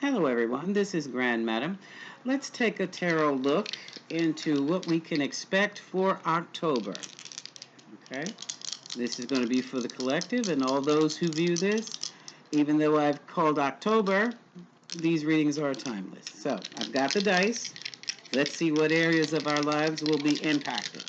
Hello, everyone. This is Grand Madam. Let's take a tarot look into what we can expect for October. Okay? This is going to be for the collective and all those who view this. Even though I've called October, these readings are timeless. So, I've got the dice. Let's see what areas of our lives will be impacted.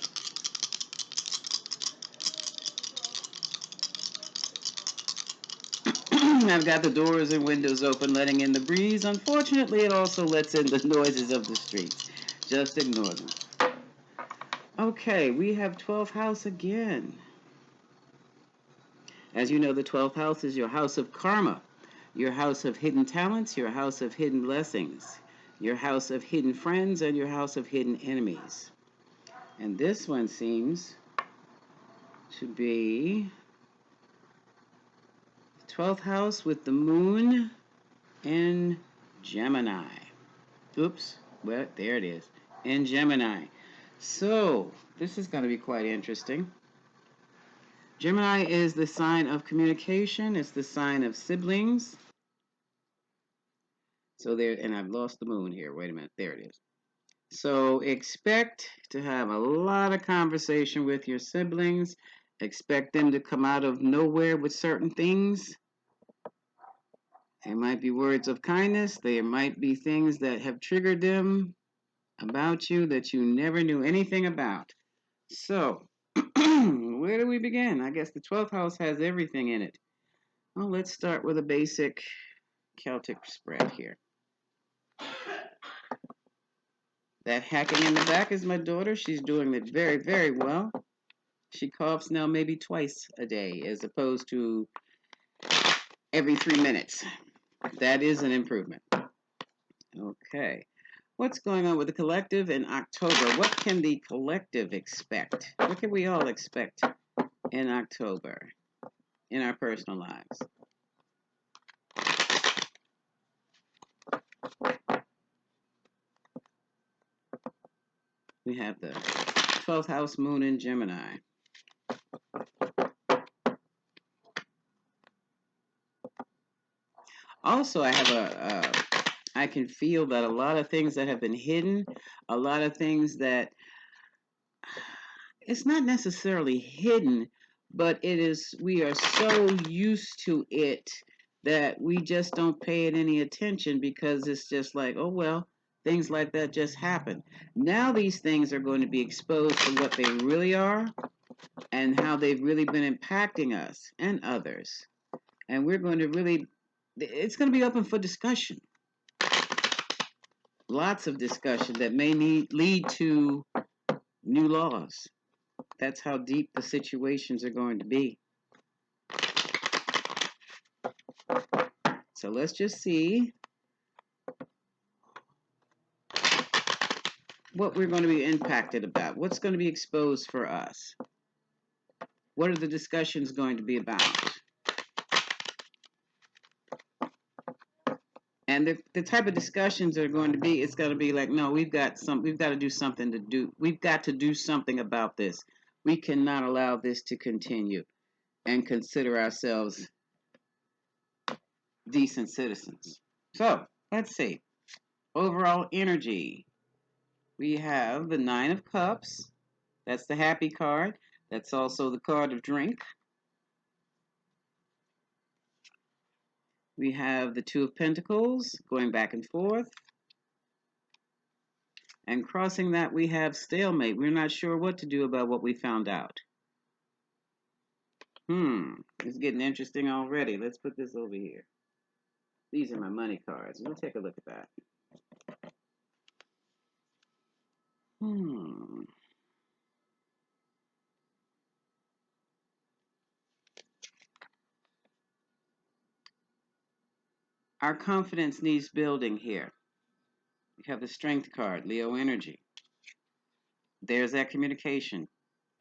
I've got the doors and windows open, letting in the breeze. Unfortunately, it also lets in the noises of the streets. Just ignore them. Okay, we have 12th house again. As you know, the 12th house is your house of karma, your house of hidden talents, your house of hidden blessings, your house of hidden friends, and your house of hidden enemies. And this one seems to be 12th house with the moon in Gemini. Oops, well, there it is, in Gemini. So, this is going to be quite interesting. Gemini is the sign of communication. It's the sign of siblings. So there, and I've lost the moon here. Wait a minute, there it is. So expect to have a lot of conversation with your siblings. Expect them to come out of nowhere with certain things. There might be words of kindness. There might be things that have triggered them about you that you never knew anything about. So, where do we begin? I guess the 12th house has everything in it. Well, let's start with a basic Celtic spread here. That hacking in the back is my daughter. She's doing it very, very well. She coughs now maybe twice a day as opposed to every 3 minutes. That is an improvement. Okay. What's going on with the collective in October? What can the collective expect? What can we all expect in October in our personal lives? We have the 12th house moon in Gemini. Also, I can feel that a lot of things that have been hidden, a lot of things that it's not necessarily hidden, but we are so used to it that we just don't pay it any attention because it's just like, oh, well, things like that just happen. Now these things are going to be exposed to what they really are and how they've really been impacting us and others. And we're going to really, it's going to be open for discussion. Lots of discussion that may lead to new laws. That's how deep the situations are going to be. So let's just see what we're going to be impacted about. What's going to be exposed for us? What are the discussions going to be about? And the type of discussions are going to be, it's going to be like, no, we've got to do something we've got to do something about this. We cannot allow this to continue and consider ourselves decent citizens. So, let's see. Overall energy. We have the Nine of Cups. That's the happy card. That's also the card of drink. We have the Two of Pentacles going back and forth. And crossing that, we have stalemate. We're not sure what to do about what we found out. It's getting interesting already. Let's put this over here. These are my money cards. We'll take a look at that. Our confidence needs building here. We have the Strength card, Leo energy. There's that communication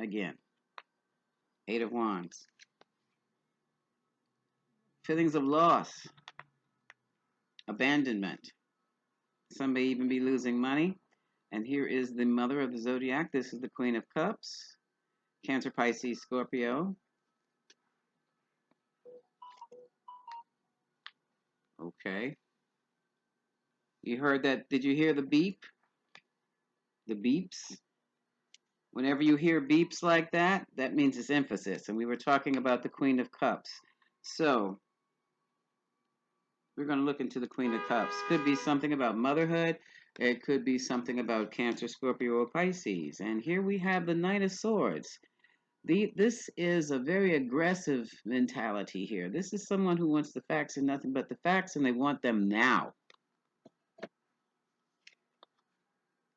again. Eight of Wands. Feelings of loss, abandonment. Some may even be losing money. And here is the mother of the zodiac. This is the Queen of Cups. Cancer, Pisces, Scorpio. Okay. You heard that? Did you hear the beep? The beeps? Whenever you hear beeps like that, that means it's emphasis. And we were talking about the Queen of Cups. So we're going to look into the Queen of Cups. Could be something about motherhood. It could be something about Cancer, Scorpio, or Pisces. And here we have the Knight of Swords. This is a very aggressive mentality here. This is someone who wants the facts and nothing but the facts, and they want them now.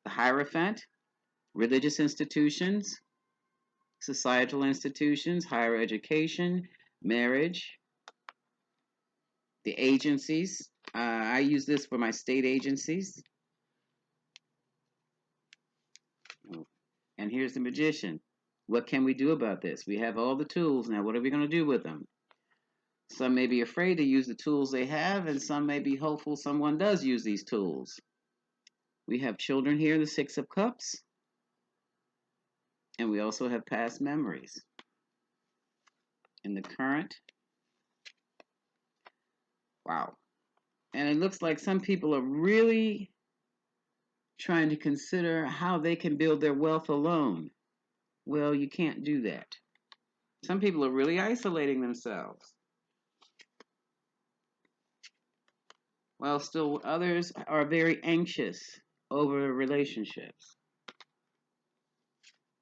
The Hierophant, religious institutions, societal institutions, higher education, marriage, the agencies. I use this for my state agencies. And here's the Magician. What can we do about this? We have all the tools. Now, what are we going to do with them? Some may be afraid to use the tools they have, and some may be hopeful someone does use these tools. We have children here, the Six of Cups, and we also have past memories. In the current, wow. And it looks like some people are really trying to consider how they can build their wealth alone. Well, you can't do that. Some people are really isolating themselves, while still others are very anxious over relationships.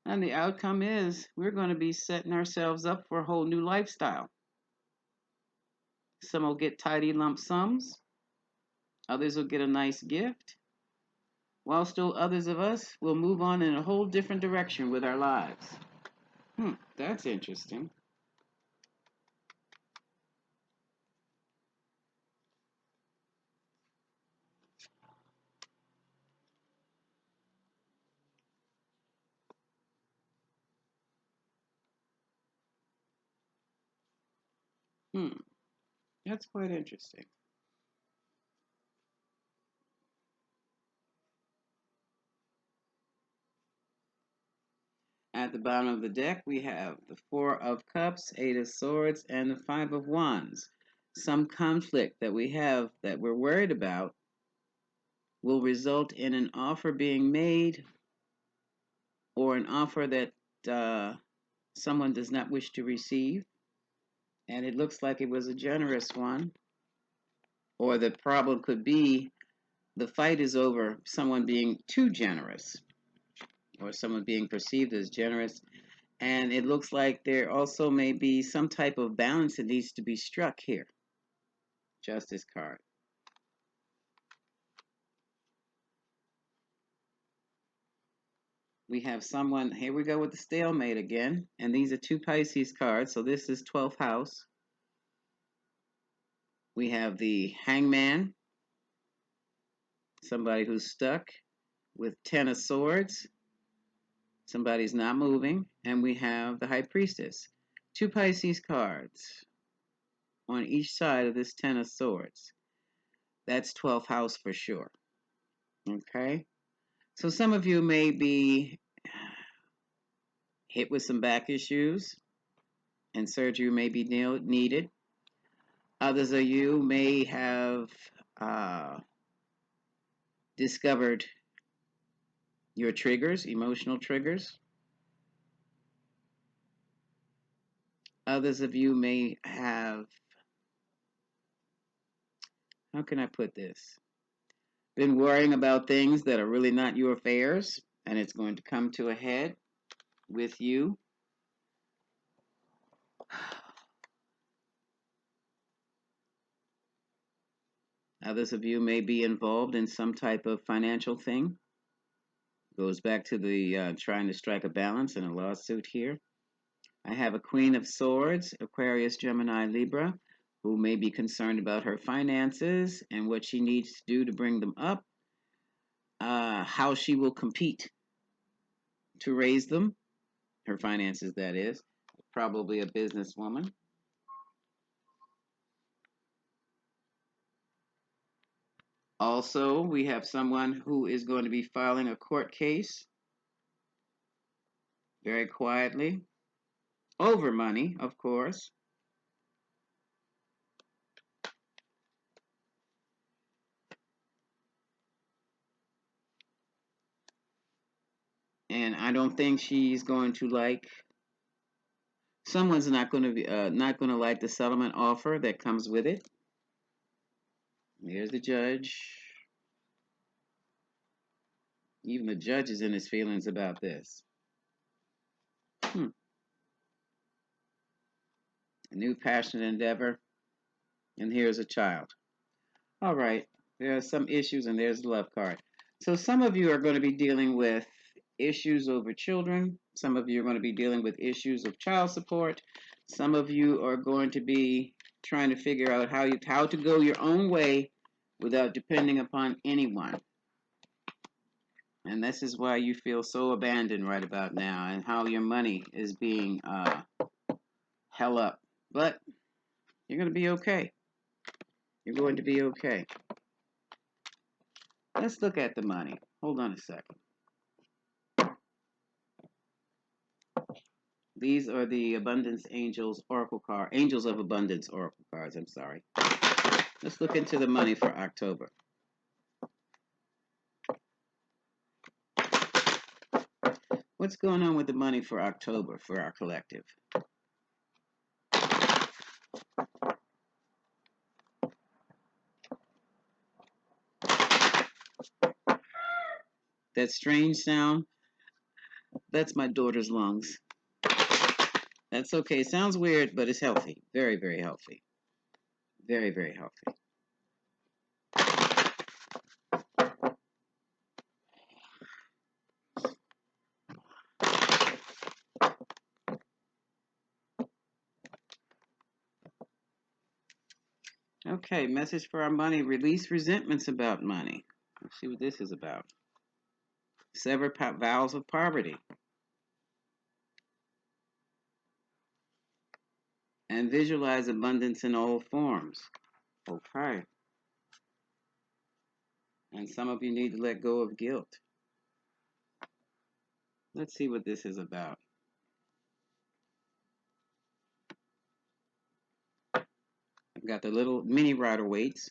And the outcome is we're going to be setting ourselves up for a whole new lifestyle. Some will get tidy lump sums, others will get a nice gift, while still others of us will move on in a whole different direction with our lives. That's interesting. That's quite interesting. At the bottom of the deck, we have the Four of Cups, Eight of Swords, and the Five of Wands. Some conflict that we have that we're worried about will result in an offer being made or an offer that someone does not wish to receive. And it looks like it was a generous one. Or the problem could be the fight is over someone being too generous or someone being perceived as generous. And it looks like there also may be some type of balance that needs to be struck here. Justice card. We have someone, here we go with the stalemate again. And these are two Pisces cards, so this is 12th house. We have the Hangman, somebody who's stuck with 10 of Swords. Somebody's not moving. And we have the High Priestess. Two Pisces cards on each side of this 10 of Swords. That's 12th house for sure. Okay? So some of you may be hit with some back issues and surgery may be needed. Others of you may have discovered your triggers, emotional triggers. Others of you may have, how can I put this? Been worrying about things that are really not your affairs, and it's going to come to a head with you. Others of you may be involved in some type of financial thing. Goes back to the trying to strike a balance in a lawsuit here. I have a Queen of Swords, Aquarius, Gemini, Libra, who may be concerned about her finances and what she needs to do to bring them up, how she will compete to raise them, her finances, that is, probably a businesswoman. Also, we have someone who is going to be filing a court case very quietly over money, of course. And I don't think she's going to like. Someone's not going to like the settlement offer that comes with it. Here's the judge. Even the judge is in his feelings about this. A new passionate endeavor, and here's a child. All right, there are some issues, and there's the love card. So some of you are going to be dealing with issues over children. Some of you are going to be dealing with issues of child support. Some of you are going to be trying to figure out how to go your own way without depending upon anyone. And this is why you feel so abandoned right about now, and how your money is being held up. But you're going to be okay. You're going to be okay. Let's look at the money. Hold on a second. These are the Abundance Angels Oracle card. Angels of Abundance Oracle cards, I'm sorry. Let's look into the money for October. What's going on with the money for October for our collective? That strange sound, that's my daughter's lungs. That's okay. It sounds weird, but it's healthy. Very, very healthy. Very, very healthy. Okay, message for our money. Release resentments about money. Let's see what this is about. Sever vows of poverty. And visualize abundance in all forms. Okay. And some of you need to let go of guilt. Let's see what this is about. I've got the little mini rider weights.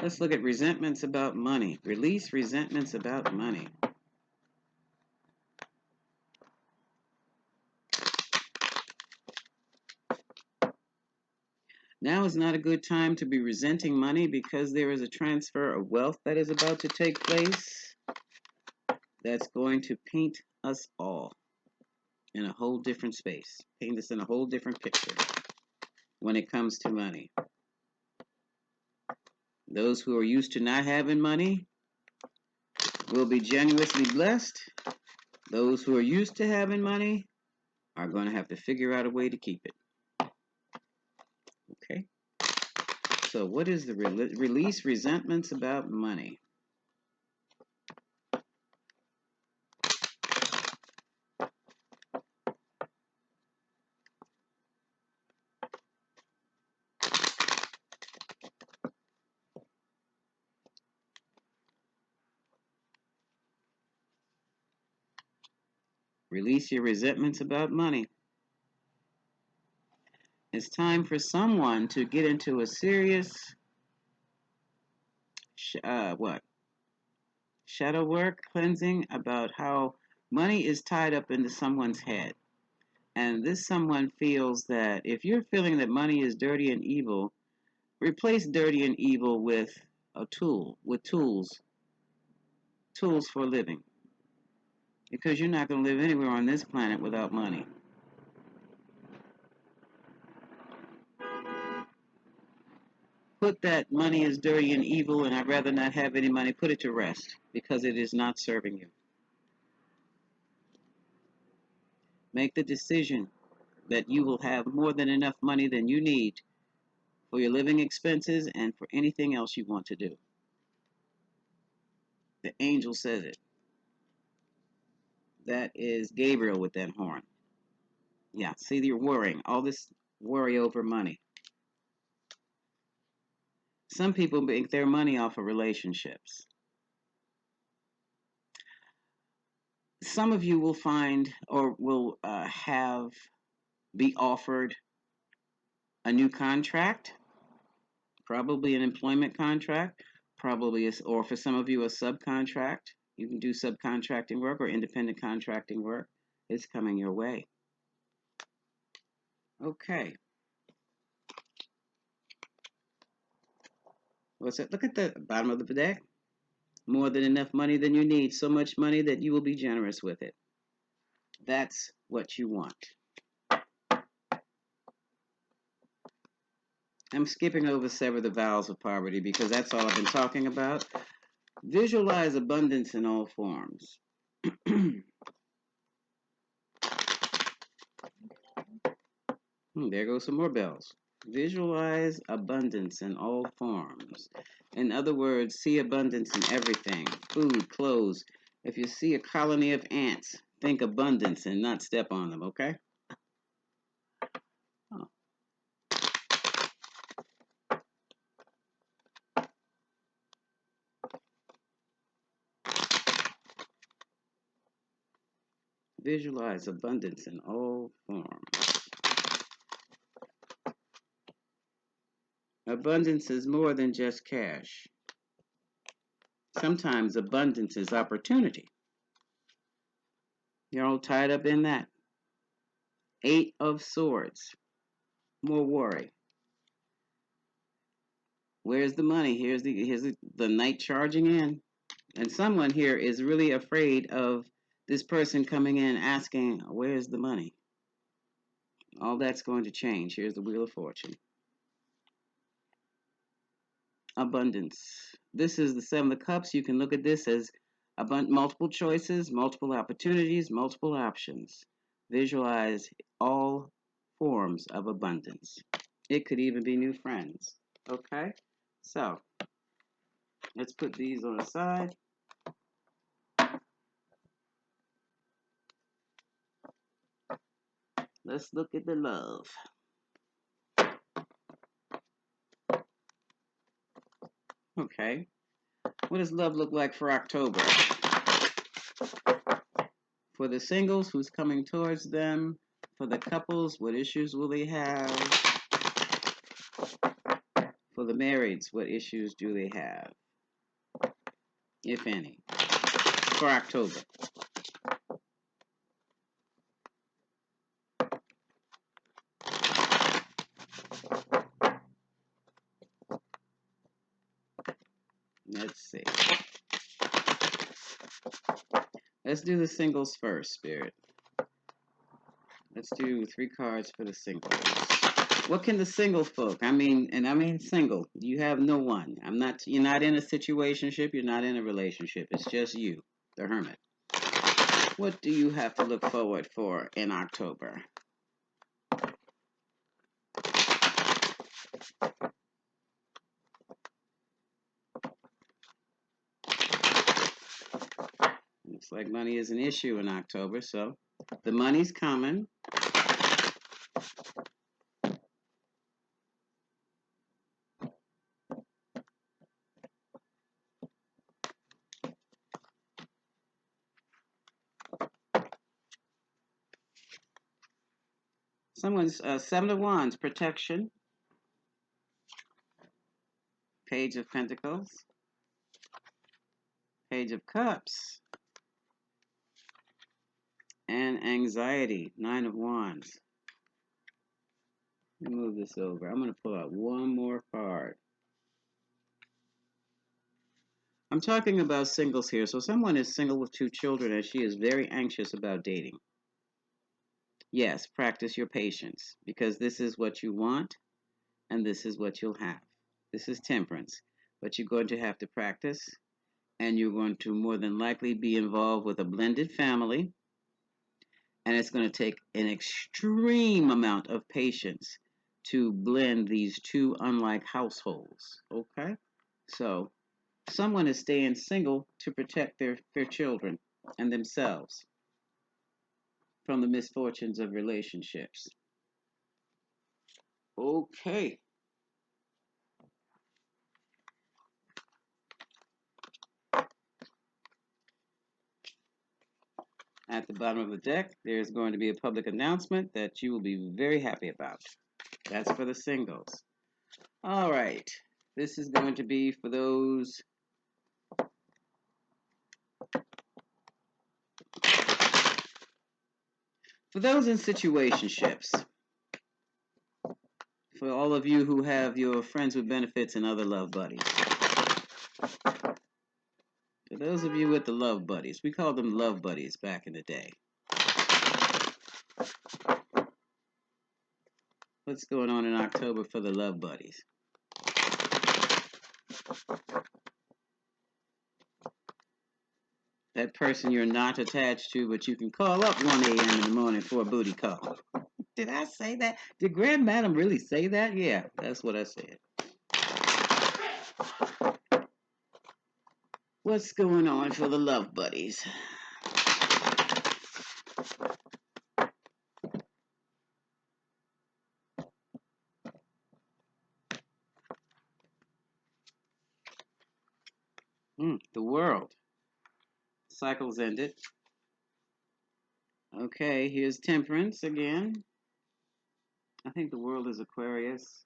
Let's look at resentments about money. Release resentments about money. Now is not a good time to be resenting money because there is a transfer of wealth that is about to take place that's going to paint us all in a whole different space, paint us in a whole different picture when it comes to money. Those who are used to not having money will be genuinely blessed. Those who are used to having money are going to have to figure out a way to keep it. Okay? So what is the release resentments about money? Release your resentments about money. It's time for someone to get into a serious shadow work, cleansing about how money is tied up into someone's head. And this someone feels that if you're feeling that money is dirty and evil, replace dirty and evil with a tool, with tools for living. Because you're not going to live anywhere on this planet without money. Put that money is dirty and evil and I'd rather not have any money, put it to rest because it is not serving you. Make the decision that you will have more than enough money than you need for your living expenses and for anything else you want to do. The angel says it. That is Gabriel with that horn. Yeah, see, you're worrying. All this worry over money. Some people make their money off of relationships. Some of you will find or will be offered a new contract, probably an employment contract, Probably, or for some of you, a subcontract. You can do subcontracting work or independent contracting work. It's coming your way. Okay. What's it? Look at the bottom of the deck. More than enough money than you need. So much money that you will be generous with it. That's what you want. I'm skipping over several of the vowels of poverty because that's all I've been talking about. Visualize abundance in all forms. There goes some more bells. Visualize abundance in all forms. In other words, see abundance in everything. Food, clothes. If you see a colony of ants, think abundance and not step on them, okay? Oh. Visualize abundance in all forms. Abundance is more than just cash. Sometimes abundance is opportunity. You're all tied up in that. 8 of Swords. More worry. Where's the money? Here's the knight charging in. And someone here is really afraid of this person coming in asking, where's the money? All that's going to change. Here's the Wheel of Fortune. Abundance. This is the 7 of Cups. You can look at this as multiple choices, multiple opportunities, multiple options. Visualize all forms of abundance. It could even be new friends. Okay? So, let's put these on the side. Let's look at the love. Okay. What does love look like for October? For the singles, who's coming towards them? For the couples, what issues will they have? For the marrieds, what issues do they have? If any. For October. Let's see. Let's do the singles first, Spirit. Let's do 3 cards for the singles. What can the single folk? I mean single. You have no one. You're not in a situationship, you're not in a relationship. It's just you, the hermit. What do you have to look forward for in October? Looks like money is an issue in October, so the money's coming. Someone's 7 of Wands, protection. Page of Pentacles. Page of Cups. And anxiety, 9 of Wands. Let me move this over. I'm going to pull out one more card. I'm talking about singles here. So someone is single with 2 children and she is very anxious about dating. Yes, practice your patience because this is what you want and this is what you'll have. This is temperance, but you're going to have to practice and you're going to more than likely be involved with a blended family, and it's going to take an extreme amount of patience to blend these 2 unlike households. Okay? So someone is staying single to protect their children and themselves from the misfortunes of relationships. Okay. At the bottom of the deck, there's going to be a public announcement that you will be very happy about. That's for the singles. All right. This is going to be for those For those in situationships, for all of you who have your friends with benefits and other love buddies, for those of you with the love buddies, we called them love buddies back in the day. What's going on in October for the love buddies? That person you're not attached to, but you can call up 1 a.m. in the morning for a booty call. Did I say that? Did Grand Madam really say that? Yeah, that's what I said. What's going on for the love buddies? The world. Cycles ended. Okay, here's Temperance again. I think the world is Aquarius.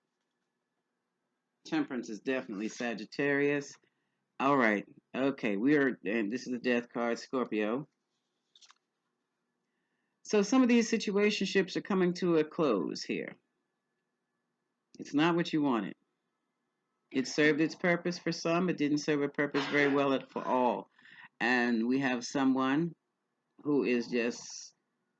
Temperance is definitely Sagittarius. All right. Okay, and this is the death card, Scorpio. So some of these situationships are coming to a close here. It's not what you wanted. It served its purpose for some. It didn't serve a purpose very well for all. And we have someone who is just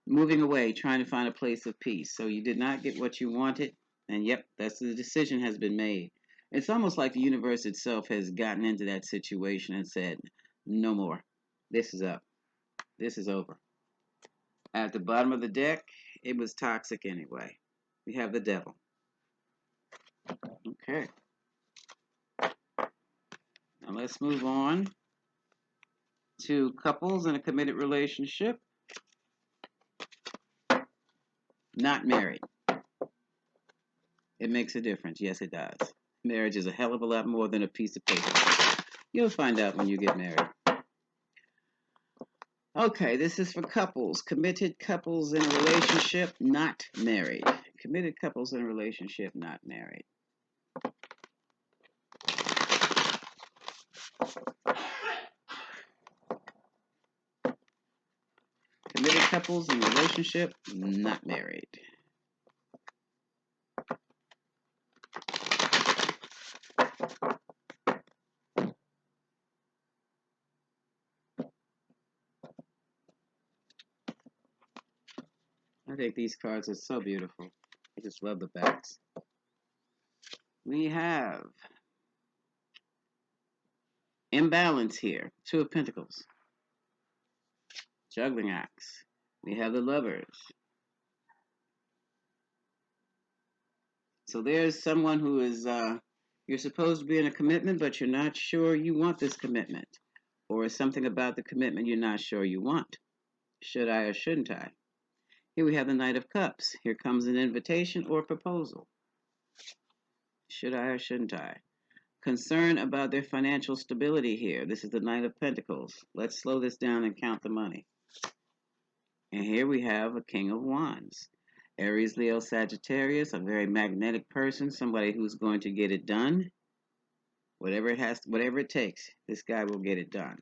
moving away, trying to find a place of peace. So you did not get what you wanted. And yep, that's the decision has been made. It's almost like the universe itself has gotten into that situation and said, no more. This is up. This is over. At the bottom of the deck, it was toxic anyway. We have the devil. Okay. Now let's move on to couples in a committed relationship. Not married. It makes a difference. Yes, it does. Marriage is a hell of a lot more than a piece of paper. You'll find out when you get married. Okay, this is for couples. Committed couples in a relationship, not married. Committed couples in a relationship, not married. Committed couples in a relationship, not married. I think these cards are so beautiful. I just love the backs. We have imbalance here. Two of Pentacles. Juggling acts. We have the Lovers. So there's someone who is, you're supposed to be in a commitment, but you're not sure you want this commitment. Or something about the commitment you're not sure you want. Should I or shouldn't I? Here we have the Knight of Cups. Here comes an invitation or proposal. Should I or shouldn't I? Concern about their financial stability here. This is the Knight of Pentacles. Let's slow this down and count the money. And here we have a King of Wands. Aries, Leo, Sagittarius, a very magnetic person, somebody who's going to get it done. Whatever it takes, this guy will get it done.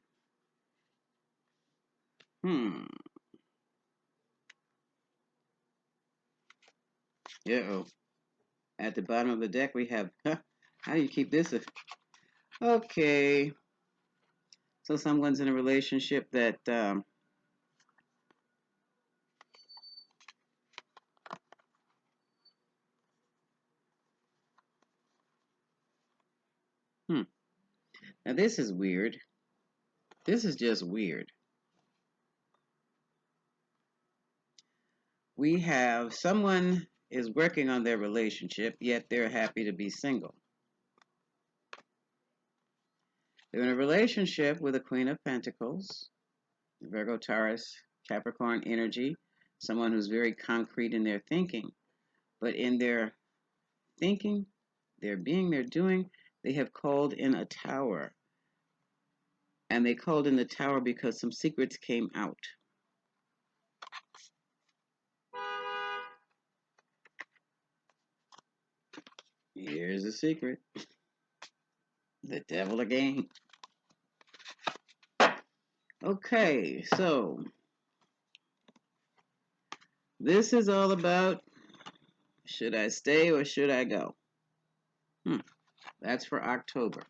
Uh-oh. At the bottom of the deck, we have, how do you keep this? Okay. So someone's in a relationship that, Now this is weird. This is just weird. We have someone is working on their relationship, yet they're happy to be single. They're in a relationship with a Queen of Pentacles, Virgo, Taurus, Capricorn energy, someone who's very concrete in their thinking. But in their thinking, their being, their doing, they have called in a tower. And they called in the tower because some secrets came out. Here's a secret. The devil again. Okay, so This is all about, should I stay or should I go? That's for October.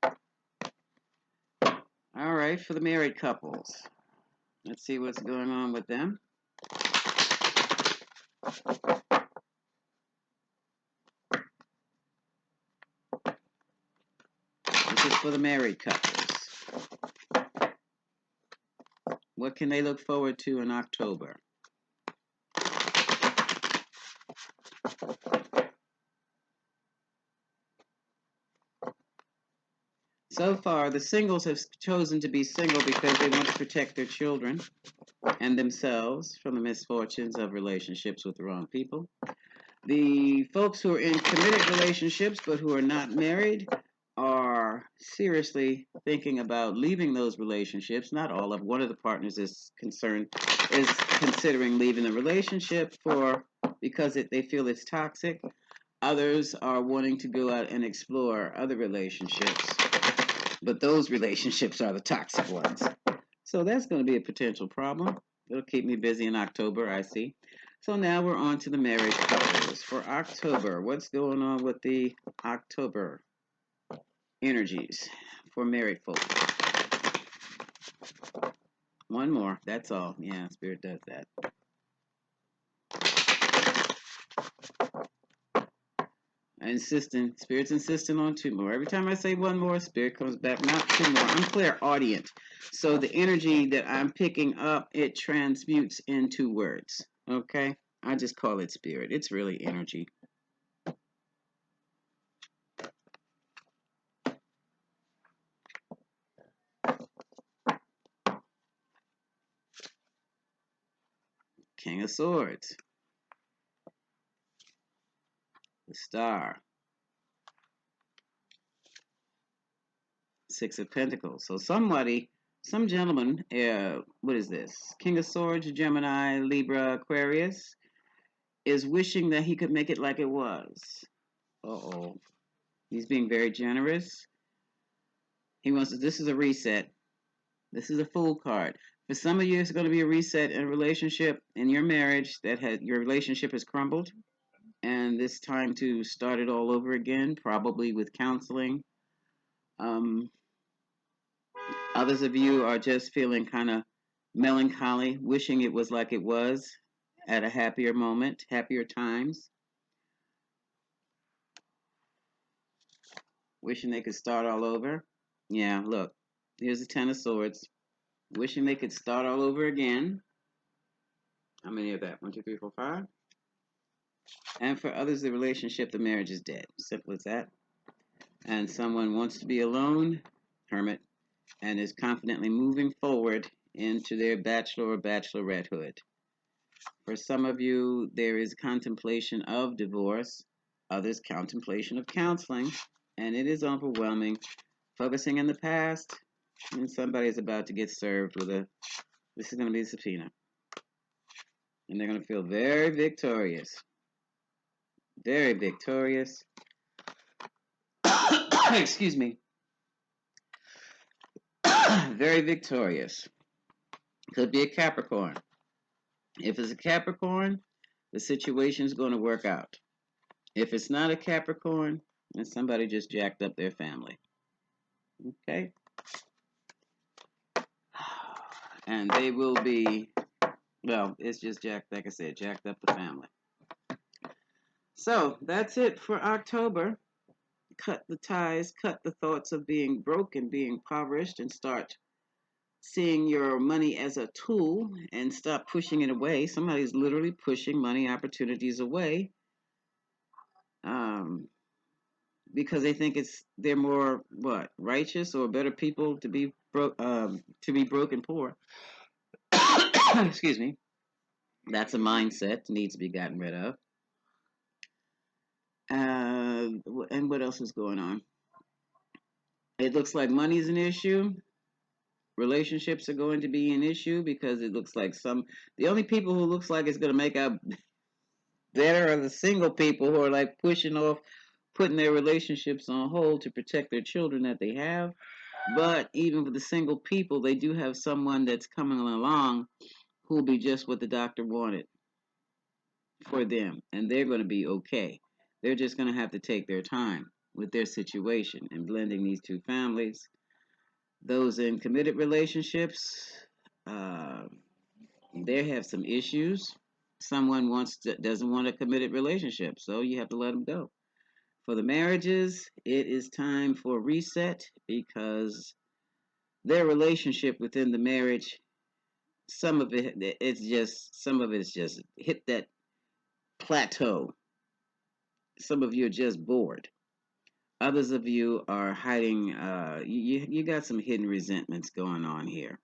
All right, for the married couples. Let's see what's going on with them. This is for the married couples. What can they look forward to in October? So far, the singles have chosen to be single because they want to protect their children and themselves from the misfortunes of relationships with the wrong people. The folks who are in committed relationships but who are not married are seriously thinking about leaving those relationships. Not all of one of the partners is considering leaving the relationship because they feel it's toxic. Others are wanting to go out and explore other relationships, but those relationships are the toxic ones. So that's going to be a potential problem. It'll keep me busy in October, I see. So now we're on to the married couples. For October, what's going on with the October energies for married folks? One more, that's all. Yeah, Spirit does that. Spirit's insisting on two more. Every time I say one more, Spirit comes back, not two more. I'm clairaudient. So the energy that I'm picking up, it transmutes into words. Okay? I just call it Spirit. It's really energy. King of Swords. The Star. Six of Pentacles. So some gentleman, what is this? King of Swords, Gemini, Libra, Aquarius, is wishing that he could make it like it was. Uh-oh. He's being very generous. This is a reset. This is a Fool card. For some of you, it's going to be a reset in a relationship, in your marriage, your relationship has crumbled. And it's time to start it all over again, probably with counseling. Others of you are just feeling kind of melancholy, wishing it was like it was at a happier moment, happier times. Wishing they could start all over. Yeah, look, here's the Ten of Swords. Wishing they could start all over again. How many of that? 1, 2, 3, 4, 5. And for others, the relationship, the marriage is dead. Simple as that. And someone wants to be alone, hermit, and is confidently moving forward into their bachelor or bachelorettehood. For some of you, there is contemplation of divorce, others contemplation of counseling, and it is overwhelming. Focusing in the past, and somebody's about to get served with this is going to be a subpoena. And they're going to feel very victorious. Very victorious. Excuse me. Very victorious. Could be a Capricorn. If it's a Capricorn, the situation is going to work out. If it's not a Capricorn, then somebody just jacked up their family. Okay? And they will be, well, it's just jacked, like I said, jacked up the family. So that's it for October. Cut the ties, cut the thoughts of being broke and being impoverished, and start seeing your money as a tool and stop pushing it away. Somebody's literally pushing money opportunities away because they think they're more righteous or better people to be broke and poor. Excuse me. That's a mindset that needs to be gotten rid of. And what else is going on? It looks like money's an issue. Relationships are going to be an issue because it looks like the only people who looks like it's going to make out better are the single people who are like putting their relationships on hold to protect their children that they have. But even for the single people, they do have someone that's coming along who'll be just what the doctor wanted for them, and they're going to be okay. They're just going to have to take their time with their situation and blending these two families. Those in committed relationships, uh, they have some issues. Someone doesn't want a committed relationship, so you have to let them go. For the marriages, it is time for reset because their relationship within the marriage, some of it is just hit that plateau. Some of you are just bored. Others of you are hiding. You got some hidden resentments going on here,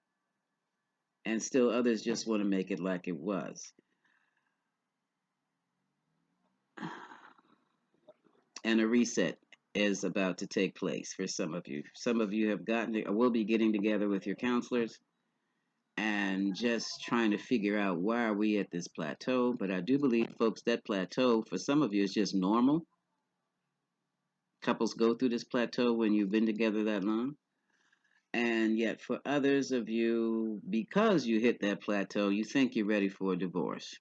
and still others just want to make it like it was. And a reset is about to take place for some of you. Some of you have gotten or will be getting together with your counselors and just trying to figure out why are we at this plateau. But I do believe, folks, that plateau for some of you is just normal. Couples go through this plateau when you've been together that long. And yet, for others of you, because you hit that plateau, you think you're ready for a divorce.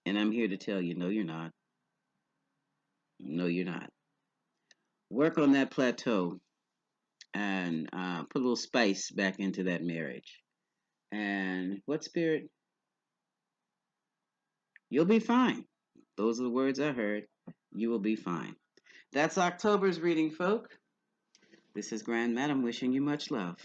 And I'm here to tell you, no, you're not. No, you're not. Work on that plateau and put a little spice back into that marriage. And what spirit? You'll be fine. Those are the words I heard. You will be fine. That's October's reading, folk. This is Grand Madam wishing you much love.